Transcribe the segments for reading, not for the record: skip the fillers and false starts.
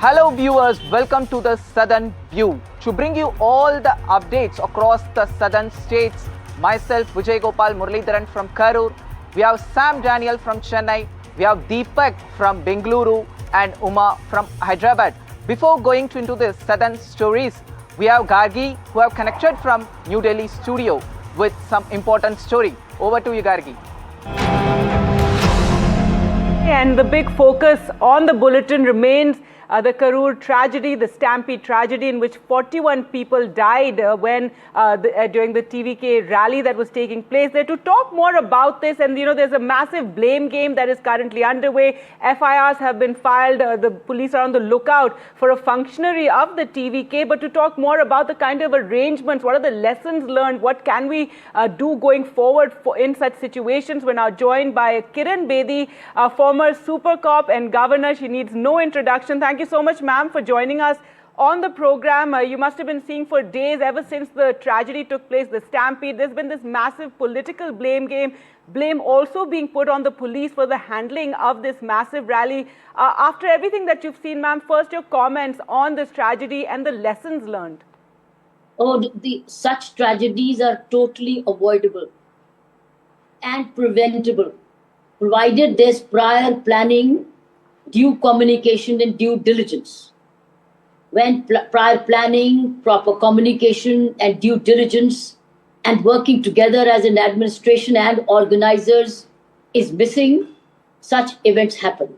Hello viewers, welcome to the Southern View. To bring you all the updates across the southern states, myself Vijay Gopal Muralidharan from Karur, we have Sam Daniel from Chennai, we have Deepak from Bengaluru and Uma from Hyderabad. Before going into the southern stories, we have Gargi who have connected from New Delhi studio with some important story. Over to you, Gargi. And the big focus on the bulletin remains the Karur tragedy, the Stampede tragedy, in which 41 people died during the TVK rally that was taking place there. To talk more about this, and there's a massive blame game that is currently underway. FIRs have been filed. The police are on the lookout for a functionary of the TVK. But to talk more about the kind of arrangements, what are the lessons learned, what can we do going forward in such situations, we're now joined by Kiran Bedi, former super cop and governor. She needs no introduction. Thank you so much, ma'am, for joining us on the program. You must have been seeing for days, ever since the tragedy took place, the Stampede, there's been this massive political blame game, blame also being put on the police for the handling of this massive rally. After everything that you've seen, ma'am, first your comments on this tragedy and the lessons learned. Such tragedies are totally avoidable and preventable, provided there's prior planning, due communication and due diligence. When prior planning, proper communication and due diligence and working together as an administration and organizers is missing, such events happen.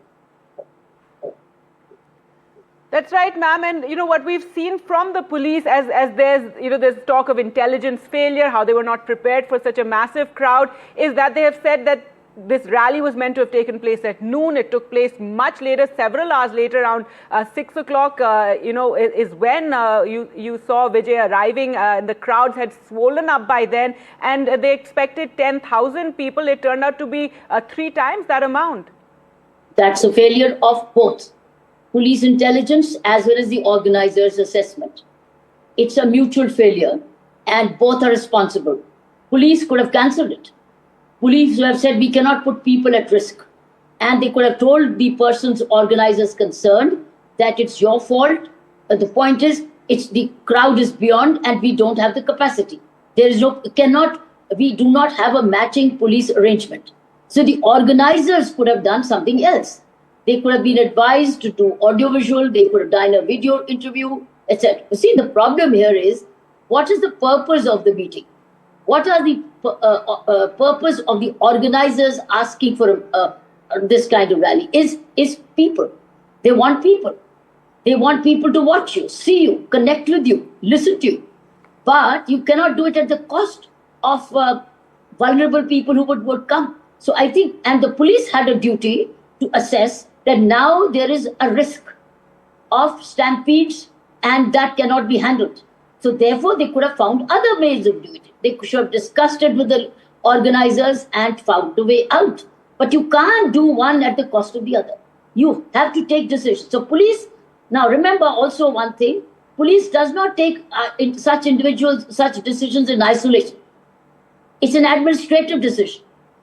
That's right, ma'am. And what we've seen from the police, as there's talk of intelligence failure, how they were not prepared for such a massive crowd, is that they have said that this rally was meant to have taken place at noon. It took place much later, several hours later, around 6 o'clock, is when you saw Vijay arriving. The crowds had swollen up by then, and they expected 10,000 people. It turned out to be 3 times that amount. That's a failure of both police intelligence as well as the organizers' assessment. It's a mutual failure, and both are responsible. Police could have cancelled it. Police have said we cannot put people at risk. And they could have told the person's organizers concerned that it's your fault. The point is, the crowd is beyond and we don't have the capacity. We do not have a matching police arrangement. So the organizers could have done something else. They could have been advised to do audiovisual, they could have done a video interview, etc. You see, the problem here is, what is the purpose of the meeting? What are the purpose of the organizers asking for this kind of rally? Is people. They want people. They want people to watch you, see you, connect with you, listen to you. But you cannot do it at the cost of vulnerable people who would come. So I think, and the police had a duty to assess that now there is a risk of stampedes and that cannot be handled. So therefore, they could have found other ways of doing it. They should have discussed it with the organizers and found a way out. But you can't do one at the cost of the other. You have to take decisions. So police, now remember also one thing, police does not take such decisions in isolation. It's an administrative decision.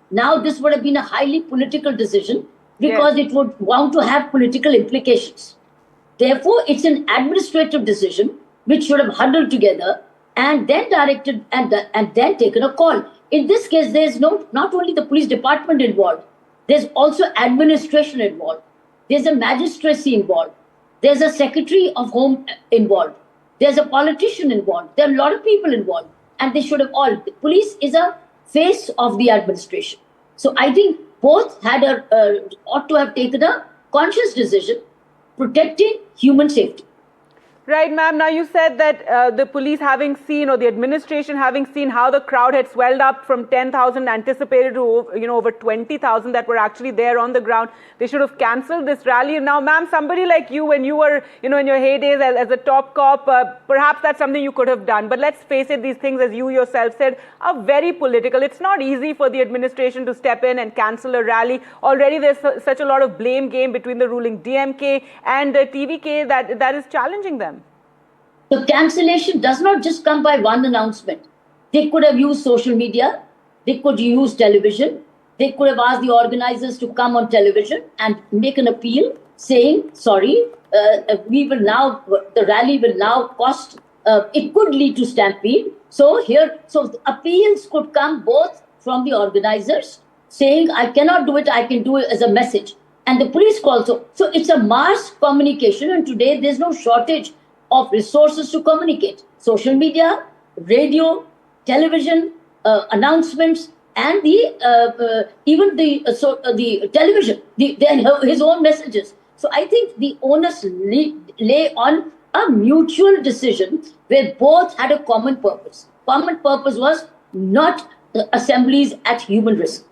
Now this would have been a highly political decision because it would want to have political implications. Therefore, it's an administrative decision which should have huddled together and then directed and then taken a call. In this case, there's not only the police department involved, there's also administration involved. There's a magistracy involved. There's a secretary of home involved. There's a politician involved. There are a lot of people involved. And they should have all. The police is a face of the administration. So I think both ought to have taken a conscious decision protecting human safety. Right, ma'am. Now, you said that the police having seen, or the administration having seen how the crowd had swelled up from 10,000 anticipated to over 20,000 that were actually there on the ground, they should have cancelled this rally. And now, ma'am, somebody like you, when you were in your heydays as a top cop, perhaps that's something you could have done. But let's face it, these things, as you yourself said, are very political. It's not easy for the administration to step in and cancel a rally. Already there's such a lot of blame game between the ruling DMK and TVK that is challenging them. The cancellation does not just come by one announcement. They could have used social media. They could use television. They could have asked the organizers to come on television and make an appeal saying, sorry, the rally will now cost, it could lead to stampede. So appeals could come both from the organizers saying, I cannot do it, I can do it as a message. And the police also. So it's a mass communication, and today there's no shortage of resources to communicate. Social media, radio, television, announcements, and even the television, his own messages. So I think the onus lay on a mutual decision where both had a common purpose. Common purpose was not assemblies at human risk.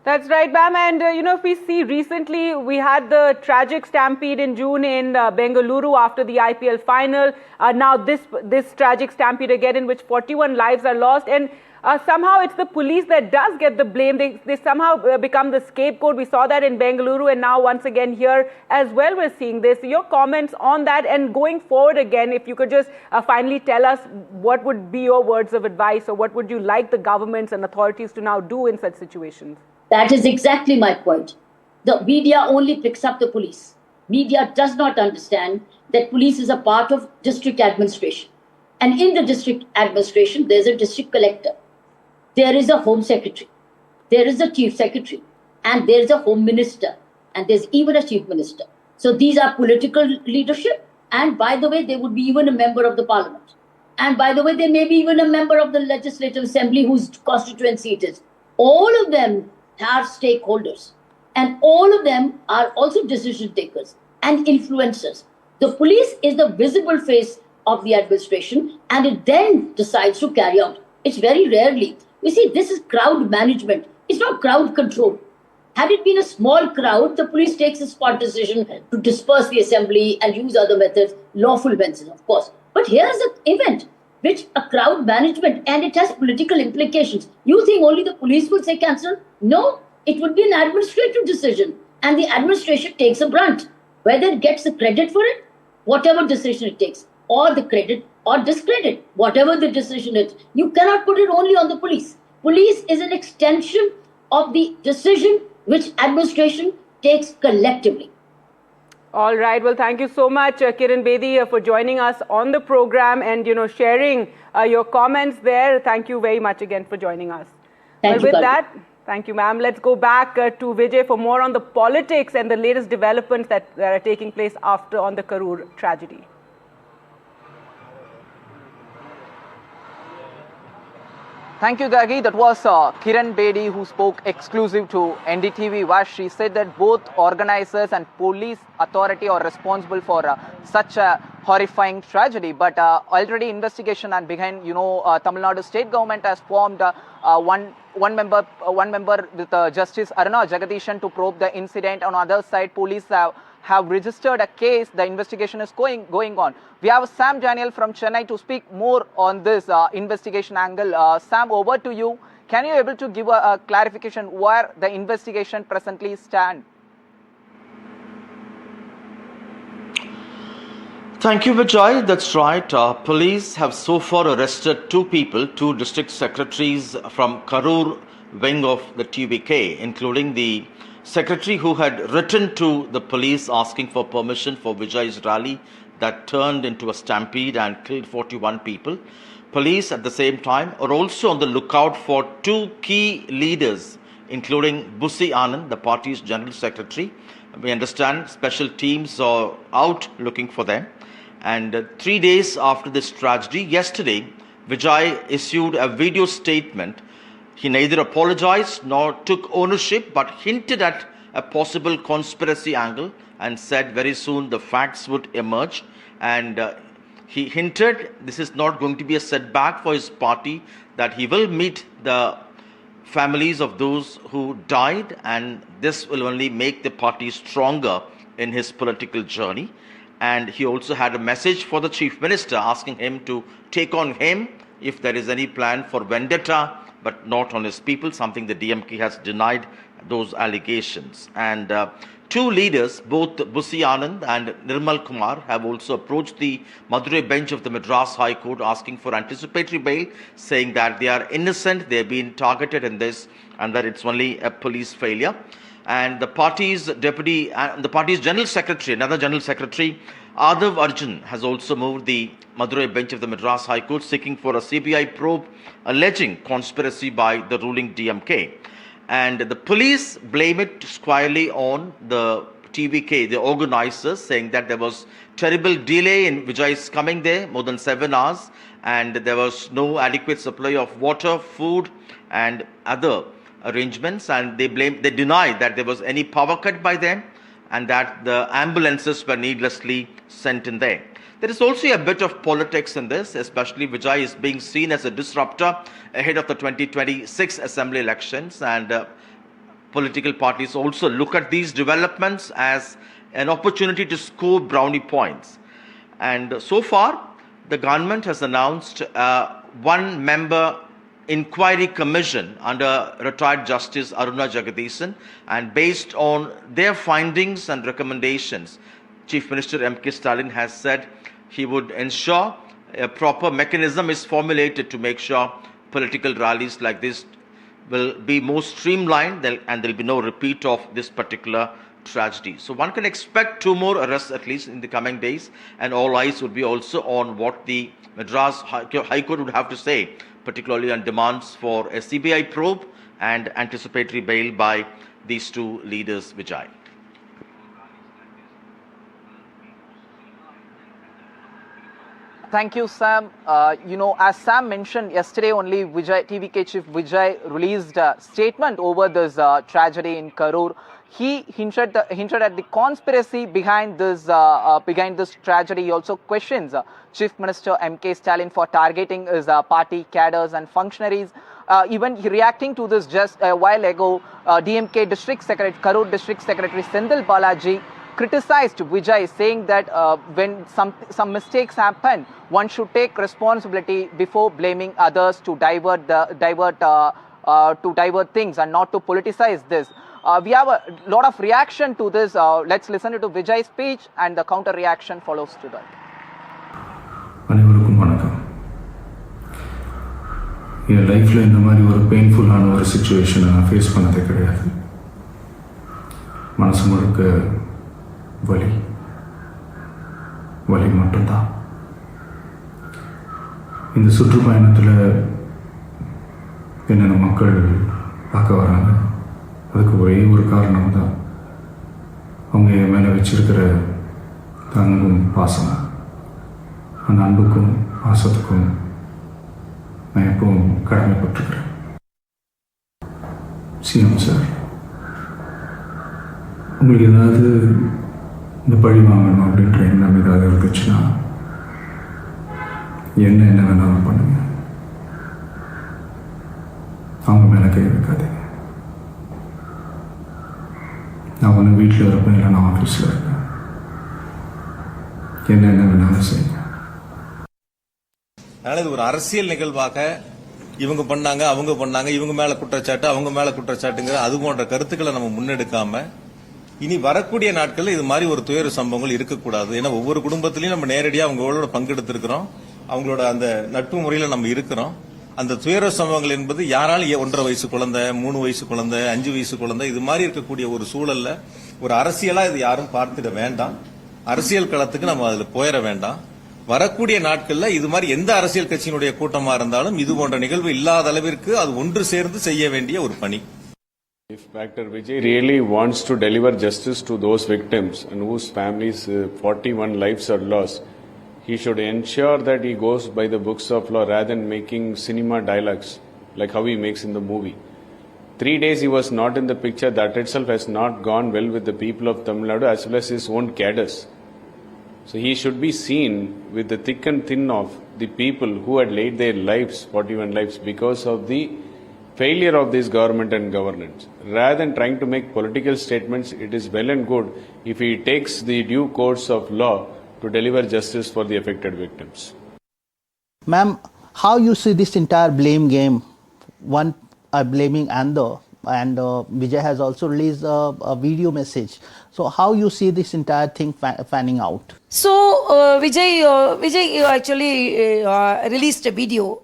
That's right, ma'am. And, if we see recently, we had the tragic stampede in June in Bengaluru after the IPL final. Now this tragic stampede again in which 41 lives are lost. And somehow it's the police that does get the blame. They somehow become the scapegoat. We saw that in Bengaluru, and now once again here as well we're seeing this. Your comments on that, and going forward again, if you could just finally tell us what would be your words of advice, or what would you like the governments and authorities to now do in such situations? That is exactly my point. The media only picks up the police. Media does not understand that police is a part of district administration. And in the district administration, there's a district collector. There is a home secretary. There is a chief secretary. And there is a home minister. And there's even a chief minister. So these are political leadership. And by the way, they would be even a member of the parliament. And by the way, they may be even a member of the legislative assembly whose constituency it is. All of them are stakeholders, and all of them are also decision takers and influencers. The police is the visible face of the administration, and it then decides to carry out. It's very rarely. You see, this is crowd management. It's not crowd control. Had it been a small crowd, the police takes a spot decision to disperse the assembly and use other methods, lawful methods, of course. But here's an event which a crowd management, and it has political implications. You think only the police will say cancel? No, it would be an administrative decision, and the administration takes a brunt. Whether it gets the credit for it, whatever decision it takes, or the credit or discredit, whatever the decision is, you cannot put it only on the police. Police is an extension of the decision which administration takes collectively. All right. Well, thank you so much, Kiran Bedi, for joining us on the program and, sharing your comments there. Thank you very much again for joining us. Thank you, with Karur. that, thank you, ma'am. Let's go back to Vijay for more on the politics and the latest developments that are taking place on the Karur tragedy. Thank you, Gagi. That was Kiran Bedi who spoke exclusive to NDTV, where she said that both organizers and police authority are responsible for such a horrifying tragedy. But already investigation and behind, Tamil Nadu state government has formed one member with Justice Aruna Jagadishan to probe the incident. On the other side, police have registered a case. The investigation is going on. We have Sam Daniel from Chennai to speak more on this investigation angle. Sam, over to you. Can you able to give a clarification where the investigation presently stands? Thank you, Vijay. That's right. Police have so far arrested two district secretaries from Karur wing of the TVK, including the secretary who had written to the police asking for permission for Vijay's rally that turned into a stampede and killed 41 people. Police at the same time are also on the lookout for two key leaders, including Bussi Anand, the party's general secretary. We understand special teams are out looking for them. And 3 days after this tragedy, yesterday, Vijay issued a video statement. He neither apologized nor took ownership, but hinted at a possible conspiracy angle and said very soon the facts would emerge. And he hinted this is not going to be a setback for his party, that he will meet the families of those who died, and this will only make the party stronger in his political journey. And he also had a message for the chief minister asking him to take on him if there is any plan for vendetta, but not on his people, something the DMK has denied those allegations. And two leaders, both Bussi Anand and Nirmal Kumar, have also approached the Madurai bench of the Madras High Court asking for anticipatory bail, saying that they are innocent, they have been targeted in this, and that it's only a police failure. and the party's deputy and the party's general secretary, another general secretary, Adav Arjun, has also moved the Madurai bench of the Madras High Court seeking for a CBI probe alleging conspiracy by the ruling DMK. And the police blame it squarely on the TVK, the organizers, saying that there was terrible delay in Vijay's coming there, more than 7 hours, and there was no adequate supply of water, food, and other arrangements. And they deny that there was any power cut by them, and that the ambulances were needlessly sent in there. There is also a bit of politics in this, especially Vijay is being seen as a disruptor ahead of the 2026 assembly elections, and political parties also look at these developments as an opportunity to score brownie points. And so far, the government has announced a one-member inquiry commission under retired Justice Aruna Jagadeesan, and based on their findings and recommendations, Chief Minister M.K. Stalin has said he would ensure a proper mechanism is formulated to make sure political rallies like this will be more streamlined, and there will be no repeat of this particular tragedy. So one can expect 2 more arrests at least in the coming days, and all eyes would be also on what the Madras High Court would have to say, particularly on demands for a CBI probe and anticipatory bail by these 2 leaders, Vijay. Thank you, Sam. As Sam mentioned yesterday, only TVK Chief Vijay released a statement over this tragedy in Karur. He hinted at the conspiracy behind this tragedy. He also questions Chief Minister M.K. Stalin for targeting his party cadres and functionaries. Even reacting to this just a while ago, DMK District Secretary, Karur District Secretary Sendil Balaji criticized Vijay, saying that when some mistakes happen, one should take responsibility before blaming others to divert things and not to politicize this. We have a lot of reaction to this. Let's listen to Vijay's speech, and the counter reaction follows to that. அனைவருக்கும் வணக்கம். என் லைஃப்பில் இந்த மாதிரி ஒரு பெயின்ஃபுல்லான ஒரு சுச்சுவேஷனை நான் face பண்ணதே கிடையாது. மனசு முழுக்க வலி மட்டும்தான். இந்த சுற்றுப்பயணத்தில் என்னென்ன மக்கள் பார்க்க வராங்க, அதுக்கு ஒரே ஒரு காரணம் தான் அவங்க என் மேலே வச்சிருக்கிற அன்பும் பாசம். அந்த அன்புக்கும் பாசத்துக்கும் நான் எப்பவும் கடமைப்பட்டிருக்கிறேன். சிஎம் சார், உங்களுக்கு ஏதாவது இந்த பழி வாங்கணும் அப்படின்ற எண்ணம் ஏதாவது இருந்துச்சுன்னா என்ன வேணாலும் பண்ணுங்க. அவங்க மேலே கை வைக்காதீங்க. நான் ஒன்று வீட்டில் இருப்பேன், இல்லை நான் ஆஃபீஸில் இருப்பேன். என்ன வேணாலும் செய்யுங்க. அதனால இது ஒரு அரசியல் நிகழ்வாக இவங்க பண்ணாங்க, அவங்க பண்ணாங்க, இவங்க மேல குற்றச்சாட்டு, அவங்க மேல குற்றச்சாட்டுங்கிற அது போன்ற கருத்துக்களை நம்ம முன்னெடுக்காம இனி வரக்கூடிய நாட்கள்ல இது மாதிரி ஒரு துயர சம்பவங்கள் இருக்கக்கூடாது. ஏன்னா ஒவ்வொரு குடும்பத்திலையும் நம்ம நேரடியா அவங்களோட பங்கெடுத்திருக்கிறோம், அவங்களோட அந்த நட்பு முறையில நம்ம இருக்கிறோம். அந்த துயர சம்பவங்கள் என்பது யாராலும் 1.5 வயசு குழந்தை, 3 வயசு குழந்தை, 5 வயசு குழந்தை, இது மாதிரி இருக்கக்கூடிய ஒரு சூழல்ல ஒரு அரசியலா இது யாரும் பார்த்திட வேண்டாம். அரசியல் களத்துக்கு நம்ம அதுல போயிட வேண்டாம். வரக்கூடிய நாட்கள்ல இது மாதிரி எந்த அரசியல் கட்சியினுடைய கூட்டமா இருந்தாலும் இது போன்ற நிகழ்வு இல்லாத அளவிற்கு அது ஒன்று சேர்ந்து செய்ய வேண்டிய ஒரு பணி. If Dr. Vijay really wants to deliver justice to those victims and whose families 41 lives are lost, he should ensure that he goes by the books of law rather than making cinema dialogues like how he makes in the movie. 3 days he was not in the picture. That itself has not gone well with the people of Tamil Nadu as well as his own cadres. So he should be seen with the thick and thin of the people who had laid their lives, 41 lives, because of the failure of this government and governance. Rather than trying to make political statements, it is well and good if he takes the due course of law to deliver justice for the affected victims. Ma'am, how you see this entire blame game? One blaming another, and Vijay has also released a video message. So how you see this entire thing fanning out? So Vijay actually released a video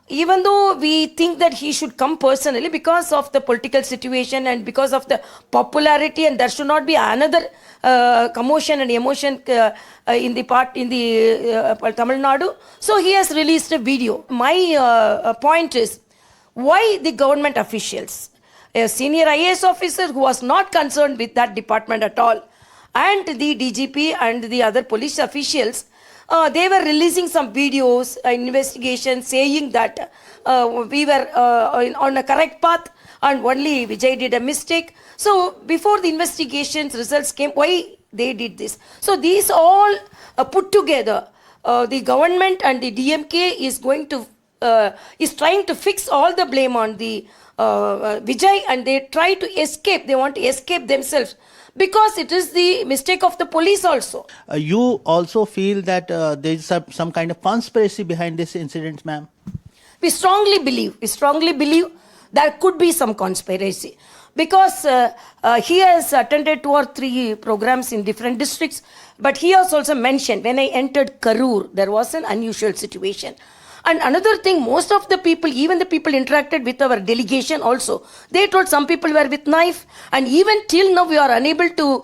even though we think that he should come personally because of the political situation and because of the popularity, and there should not be another commotion and emotion in the Tamil Nadu. So he has released a video. My point is, why the government officials, a senior IAS officer who was not concerned with that department at all, and the DGP and the other police officials, they were releasing some videos, investigations saying that we were on a correct path and only Vijay did a mistake. So before the investigations results came, why they did this? So these all put together, the government and the DMK is trying to fix all the blame on the Vijay, and they try to escape. They want to escape themselves, because it is the mistake of the police also. You also feel that there is some kind of conspiracy behind this incident, ma'am? We strongly believe there could be some conspiracy, because he has attended 2 or 3 programs in different districts, but he has also mentioned, when I entered Karur, there was an unusual situation. And another thing, most of the people, even the people interacted with our delegation also, they told some people were with knife, and even till now we are unable to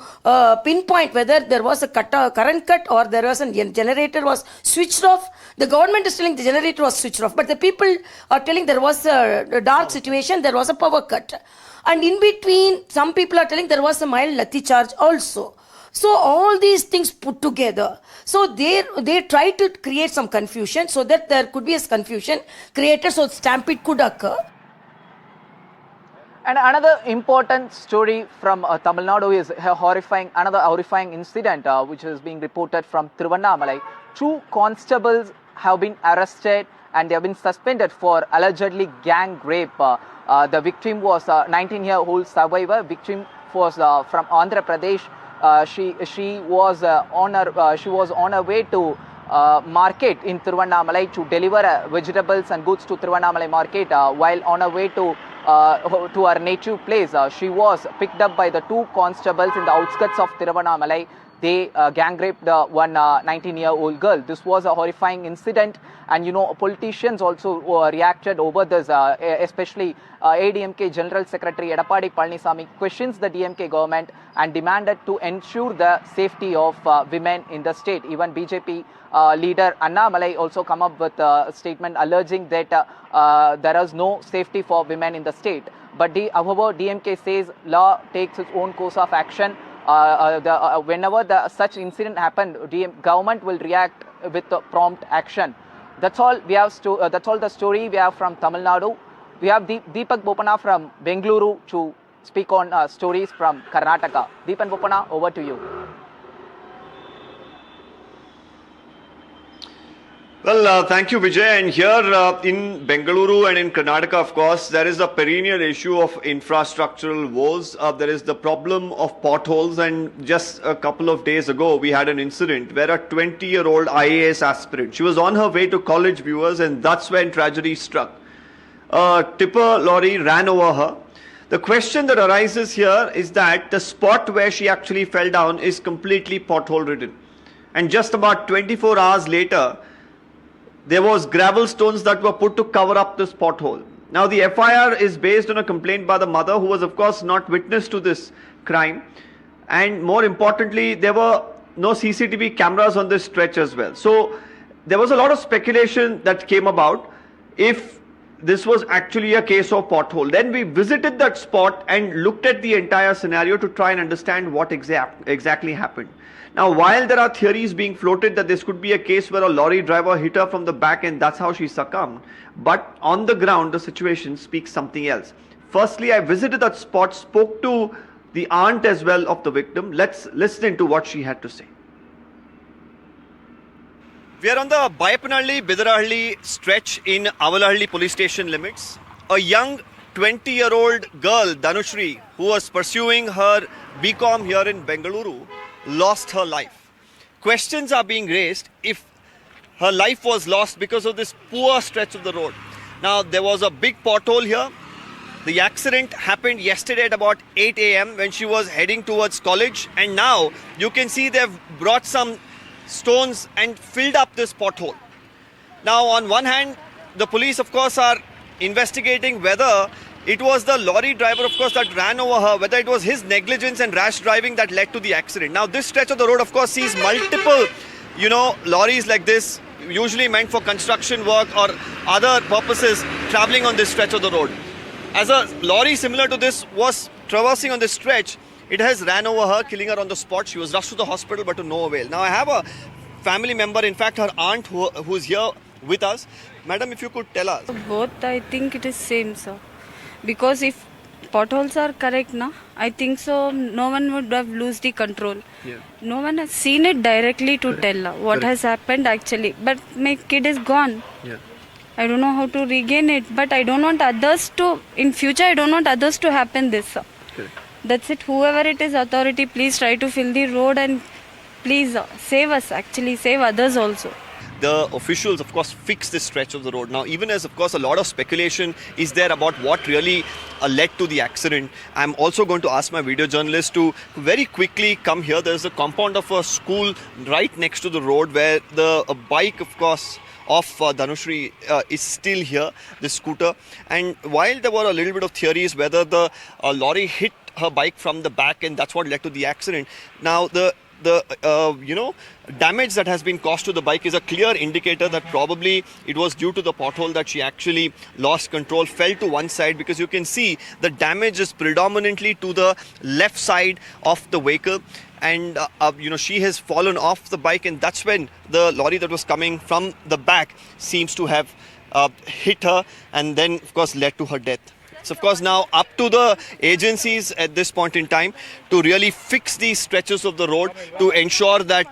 pinpoint whether there was a current cut or there was a generator was switched off. The government is telling the generator was switched off, but the people are telling there was a dark situation, there was a power cut. And in between, some people are telling there was a mild lathi charge also. So all these things put together, so they try to create some confusion so that there could be a confusion created so stampede could occur. And another important story from Tamil Nadu is another horrifying incident which is being reported from Thiruvannamalai. 2 constables have been arrested and they have been suspended for allegedly gang rape. The victim was a 19-year-old survivor. Victim was from Andhra Pradesh. She was on her way to market in Thiruvannamalai to deliver vegetables and goods to Thiruvannamalai market. While on her way to her native place, she was picked up by the 2 constables in the outskirts of Thiruvannamalai. They gang raped one 19-year-old girl. This was a horrifying incident, and politicians also reacted over this, especially ADMK General Secretary Edappadi Palaniswamy questions the DMK government and demanded to ensure the safety of women in the state. Even BJP leader Annamalai also come up with a statement alleging that there is no safety for women in the state. But however, DMK says law takes its own course of action. Whenever such incident happened, government will react with prompt action. That's all we have. That's all the story we have from Tamil Nadu. We have Deepak Bopana from Bengaluru to speak on stories from Karnataka. Deepak Bopana, over to you. Well, thank you, Vijay. And here in Bengaluru and in Karnataka, of course, there is a perennial issue of infrastructural woes. There is the problem of potholes. And just a couple of days ago, we had an incident where a 20-year-old IAS aspirant, she was on her way to college, viewers, and that's when tragedy struck. A tipper lorry ran over her. The question that arises here is that the spot where she actually fell down is completely pothole ridden. And just about 24 hours later, there was gravel stones that were put to cover up this pothole. Now the FIR is based on a complaint by the mother, who was of course not witness to this crime. And more importantly, there were no CCTV cameras on this stretch as well. So there was a lot of speculation that came about if this was actually a case of pothole. Then we visited that spot and looked at the entire scenario to try and understand what exactly happened. Now, while there are theories being floated that this could be a case where a lorry driver hit her from the back and that's how she succumbed, but on the ground, the situation speaks something else. Firstly, I visited that spot, spoke to the aunt as well of the victim. Let's listen to what she had to say. We are on the Bayapanhalli-Bidarahalli stretch in Avalahalli police station limits. A young 20-year-old girl, Dhanushree, who was pursuing her BCom here in Bengaluru, lost her life. Questions are being raised if her life was lost because of this poor stretch of the road. Now, there was a big pothole here. The accident happened yesterday at about 8 a.m. when she was heading towards college, and now you can see they've brought some stones and filled up this pothole. Now, on one hand, the police, of course, are investigating whether it was the lorry driver, of course, that ran over her, whether it was his negligence and rash driving that led to the accident. Now, this stretch of the road, of course, sees multiple, lorries like this, usually meant for construction work or other purposes, traveling on this stretch of the road. As a lorry similar to this was traversing on this stretch, it has ran over her, killing her on the spot. She was rushed to the hospital, but to no avail. Now, I have a family member, in fact, her aunt, who is here with us. Madam, if you could tell us. Both, I think it is same, sir. Because if potholes are correct, I think so, no one would have lost the control. Yeah. No one has seen it directly to tell what has happened actually. But my kid is gone. Yeah. I don't know how to regain it, but I don't want others to, in future, I don't want others to happen this. Correct. That's it. Whoever it is, authority, please try to fill the road and please save us, actually, save others also. The officials, of course, fix this stretch of the road. Now, even as, of course, a lot of speculation is there about what really led to the accident, I'm also going to ask my video journalist to very quickly come here. There's a compound of a school right next to the road where a bike, of course, of Dhanushree is still here, the scooter. And while there were a little bit of theories whether the lorry hit her bike from the back and that's what led to the accident, now the damage that has been caused to the bike is a clear indicator that probably it was due to the pothole that she actually lost control, fell to one side, because you can see the damage is predominantly to the left side of the vehicle. And she has fallen off the bike, and that's when the lorry that was coming from the back seems to have hit her and then, of course, led to her death. So, of course, now up to the agencies at this point in time to really fix these stretches of the road to ensure that,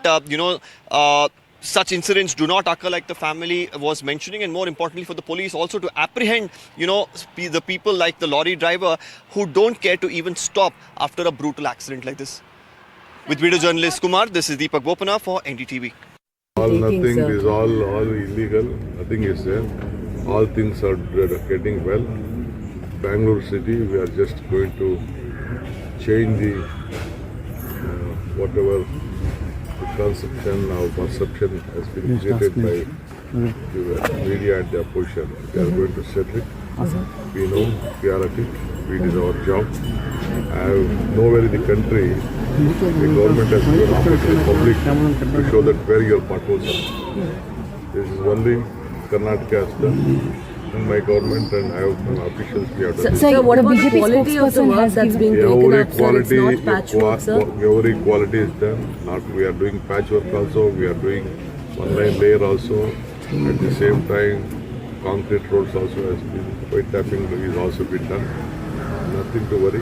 such incidents do not occur like the family was mentioning, and more importantly for the police also to apprehend, the people like the lorry driver who don't care to even stop after a brutal accident like this. With video journalist Kumar, this is Deepak Bopana for NDTV. Nothing is all illegal, nothing is there. All things are getting well. Bangalore city, we are just going to change the whatever the conception or perception has been created by the media and the opposition. We are going to settle it. We know, we are at it. We did our job. Nowhere in the country, the government has given offer to the public to show that where your potholes are. This is only Karnataka has done. In my government, and I have officials we have done. So what about the quality of the work that's being taken up? So it's not patchwork, sir? Every quality is done. We are doing patchwork also. We are doing one-line layer also. At the same time, concrete roads also has been, white tapping is also been done. Nothing to worry.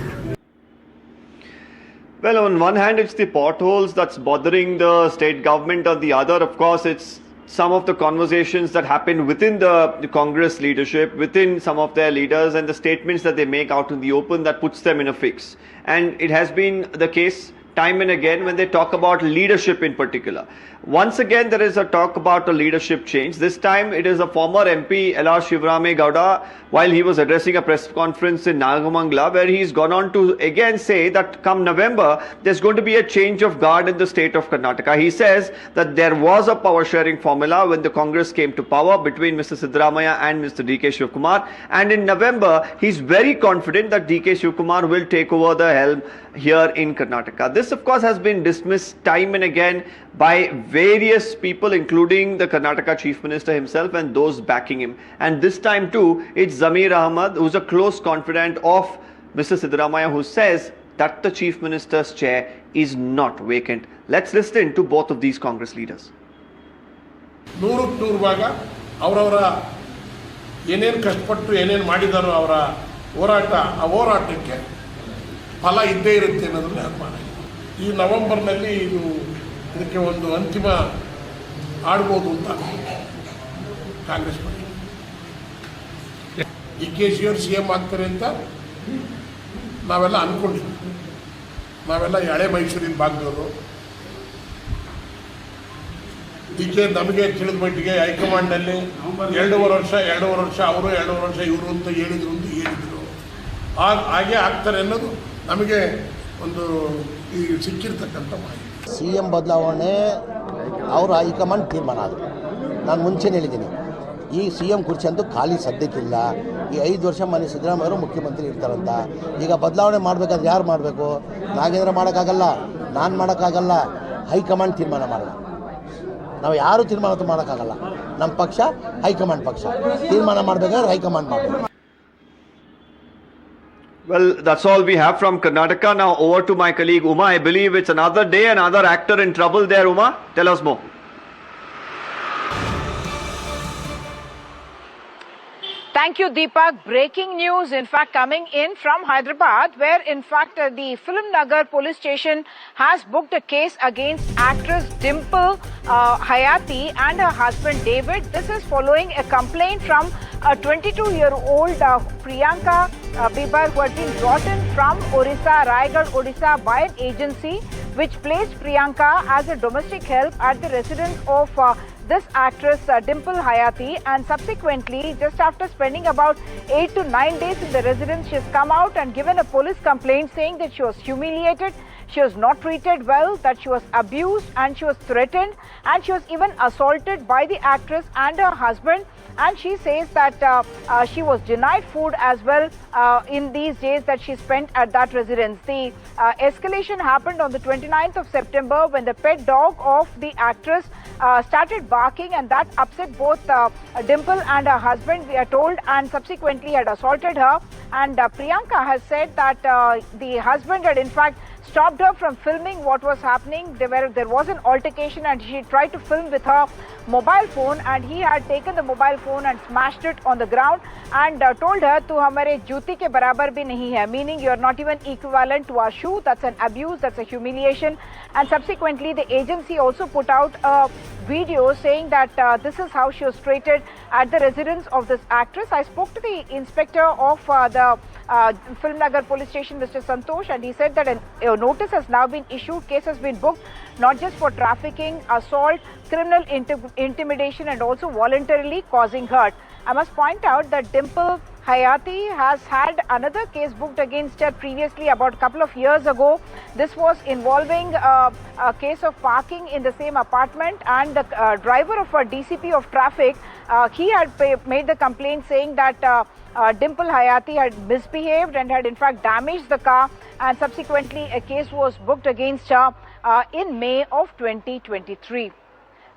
Well, on one hand, it's the potholes that's bothering the state government. On the other, of course, it's some of the conversations that happen within the Congress leadership, within some of their leaders, and the statements that they make out in the open that puts them in a fix. And it has been the case time and again when they talk about leadership in particular. Once again, there is a talk about a leadership change. This time, it is a former MP, L.R. Shivrame Gowda, while he was addressing a press conference in Nagamangala, where he's gone on to again say that come November, there's going to be a change of guard in the state of Karnataka. He says that there was a power sharing formula when the Congress came to power between Mr. Siddaramaiah and Mr. D.K. Shivkumar. And in November, he's very confident that D.K. Shivkumar will take over the helm here in Karnataka. This, of course, has been dismissed time and again by various people, including the Karnataka Chief Minister himself and those backing him. And this time too, it's Zamir Ahmad, who's a close confidant of Mr. Siddaramaiah, who says that the Chief Minister's chair is not vacant. Let's listen to both of these Congress leaders. ಅವರವರ ಏನೇನು ಕಷ್ಟಪಟ್ಟು ಏನೇನು ಮಾಡಿದಾರೋ ಅವರ ಹೋರಾಟ ಆ ಹೋರಾಟಕ್ಕೆ ಫಲ ಇದ್ದೇ ಇರುತ್ತೆ ಅನ್ನೋದ್ರಲ್ಲಿ ಅನುಮಾನ. ಈ ನವೆಂಬರ್ನಲ್ಲಿ ಇದಕ್ಕೆ ಒಂದು ಅಂತಿಮ ಆಡ್ಬೋದು ಅಂತ ಕಾಂಗ್ರೆಸ್ ಪಕ್ಷ. DK ಅವರು CM ಆಗ್ತಾರೆ ಅಂತ ನಾವೆಲ್ಲ ಅಂದ್ಕೊಂಡಿದ್ವಿ. ನಾವೆಲ್ಲ ಹಳೆ ಮೈಸೂರಿನ ಭಾಗದವರು. DK ನಮಗೆ ತಿಳಿದ ಮಟ್ಟಿಗೆ ಹೈಕಮಾಂಡ್ನಲ್ಲಿ 2.5 ವರ್ಷ ಅವರು 2.5 ವರ್ಷ ಇವರು ಅಂತ ಹೇಳಿದ್ರು. ಹಾಗೆ ಆಗ್ತಾರೆ ಅನ್ನೋದು ನಮಗೆ ಒಂದು ಈ ಸಿಕ್ಕಿರ್ತಕ್ಕಂಥ ಮಾಹಿತಿ. CM ಬದಲಾವಣೆ ಅವರು ಹೈಕಮಾಂಡ್ ತೀರ್ಮಾನ ಆದರು. ನಾನು ಮುಂಚೆನೇ ಹೇಳಿದ್ದೀನಿ, ಈ ಸಿ ಎಂ ಕುರ್ಚಿ ಅಂತೂ ಖಾಲಿ ಸದ್ಯಕ್ಕಿಲ್ಲ. ಈ 5 ವರ್ಷ ಮನೆ ಸಿದ್ದರಾಮಯ್ಯ ಅವರು ಮುಖ್ಯಮಂತ್ರಿ ಇರ್ತಾರಂತ. ಈಗ ಬದಲಾವಣೆ ಮಾಡಬೇಕಾದ್ರೆ ಯಾರು ಮಾಡಬೇಕು? ನಾಗೇಂದ್ರ ಮಾಡೋಕ್ಕಾಗಲ್ಲ, ನಾನು ಮಾಡೋಕ್ಕಾಗಲ್ಲ, ಹೈಕಮಾಂಡ್ ತೀರ್ಮಾನ ಮಾಡೋಣ. ನಾವು ಯಾರು ತೀರ್ಮಾನ ಮಾಡೋಕ್ಕಾಗಲ್ಲ. ನಮ್ಮ ಪಕ್ಷ ಹೈಕಮಾಂಡ್ ಪಕ್ಷ ತೀರ್ಮಾನ ಮಾಡಬೇಕಾದ್ರೆ ಹೈಕಮಾಂಡ್ ಮಾಡಬೇಕು. Well, that's all we have from Karnataka. Now over to my colleague Uma. I believe it's another day, another actor in trouble there. Uma, tell us more. Thank you, Deepak. Breaking news, in fact, coming in from Hyderabad, where, in fact, the Film Nagar police station has booked a case against actress Dimple Hayati and her husband David. This is following a complaint from a 22-year-old Priyanka Bibar, who had been brought in from Orissa, Raigad, Odisha, by an agency which placed Priyanka as a domestic help at the residence of this actress Dimple Hayati, and subsequently, just after spending about 8 to 9 days in the residence, she has come out and given a police complaint saying that she was humiliated, she was not treated well, that she was abused and she was threatened, and she was even assaulted by the actress and her husband. And she says that she was denied food as well in these days that she spent at that residence. The escalation happened on the 29th of September when the pet dog of the actress started barking, and that upset both Dimple and her husband, we are told, and subsequently had assaulted her. And Priyanka has said that the husband had in fact stopped her from filming what was happening. There was an altercation and she tried to film with her mobile phone, and he had taken the mobile phone and smashed it on the ground and told her, "Tu hamare juti ke barabar bhi nahi hai," meaning you are not even equivalent to our shoe. That's an abuse, that's a humiliation. And subsequently the agency also put out a video saying that this is how she was treated at the residence of this actress. I spoke to the inspector of the Film Nagar police station, Mr. Santosh, and he said that a notice has now been issued, case has been booked, not just for trafficking, assault, criminal intimidation and also voluntarily causing hurt. I must point out that Dimple Hayati has had another case booked against her previously about a couple of years ago. This was involving a case of parking in the same apartment, and the driver of a DCP of traffic, he had made the complaint saying that Dimple Hayati had misbehaved and had in fact damaged the car, and subsequently a case was booked against her in May of 2023.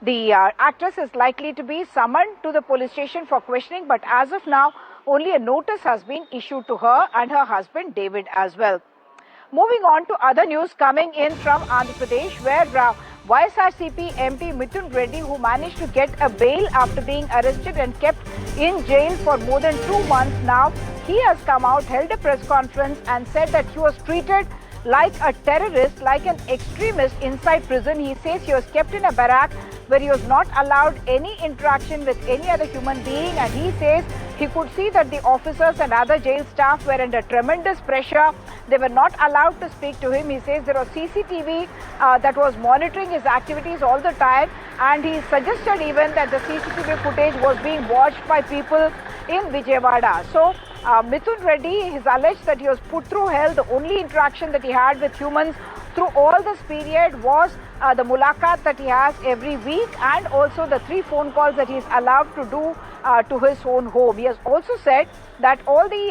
The actress is likely to be summoned to the police station for questioning, but as of now, only a notice has been issued to her and her husband David as well. Moving on to other news coming in from Andhra Pradesh, where YSRCP MP Mithun Reddy, who managed to get a bail after being arrested and kept in jail for more than 2 months now, he has come out, held a press conference and said that he was treated like a terrorist, like an extremist inside prison. He says he was kept in a barrack where he was not allowed any interaction with any other human being, and he says he could see that the officers and other jail staff were under tremendous pressure. They were not allowed to speak to him. He says there was CCTV that was monitoring his activities all the time, and he suggested even that the CCTV footage was being watched by people in Vijayawada. So Mithun Reddy is alleged that he was put through hell. The only interaction that he had with humans through all this period was the mulaqat that he has every week, and also the 3 phone calls that he is allowed to do to his own home. He has also said that all the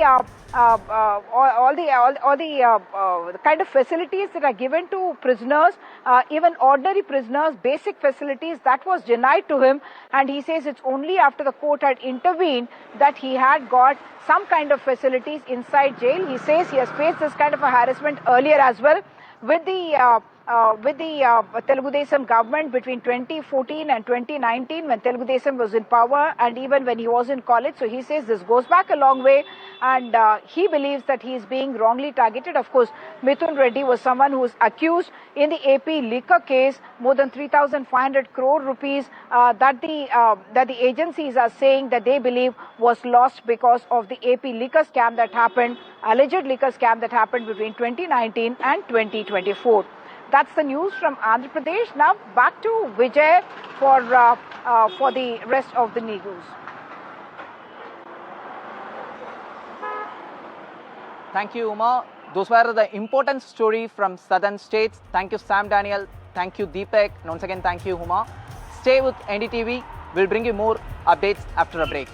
kind of facilities that are given to prisoners, even ordinary prisoners, basic facilities, that was denied to him, and he says it's only after the court had intervened that he had got some kind of facilities inside jail. He says he has faced this kind of a harassment earlier as well with the Telugu Desam government between 2014 and 2019, when Telugu Desam was in power, and even when he was in college. So he says this goes back a long way, and he believes that he is being wrongly targeted. Of course, Mithun Reddy was someone who was accused in the AP liquor case, more than 3,500 crore rupees that the agencies are saying that they believe was lost because of the AP liquor scam that happened, alleged liquor scam that happened between 2019 and 2024. That's the news from Andhra Pradesh. Now back to Vijay for the rest of the news. Thank you, Uma. Those were the important story from southern states. Thank you, Sam Daniel. Thank you, Deepak. And once again, thank you, Uma. Stay with NDTV. We'll bring you more updates after a break.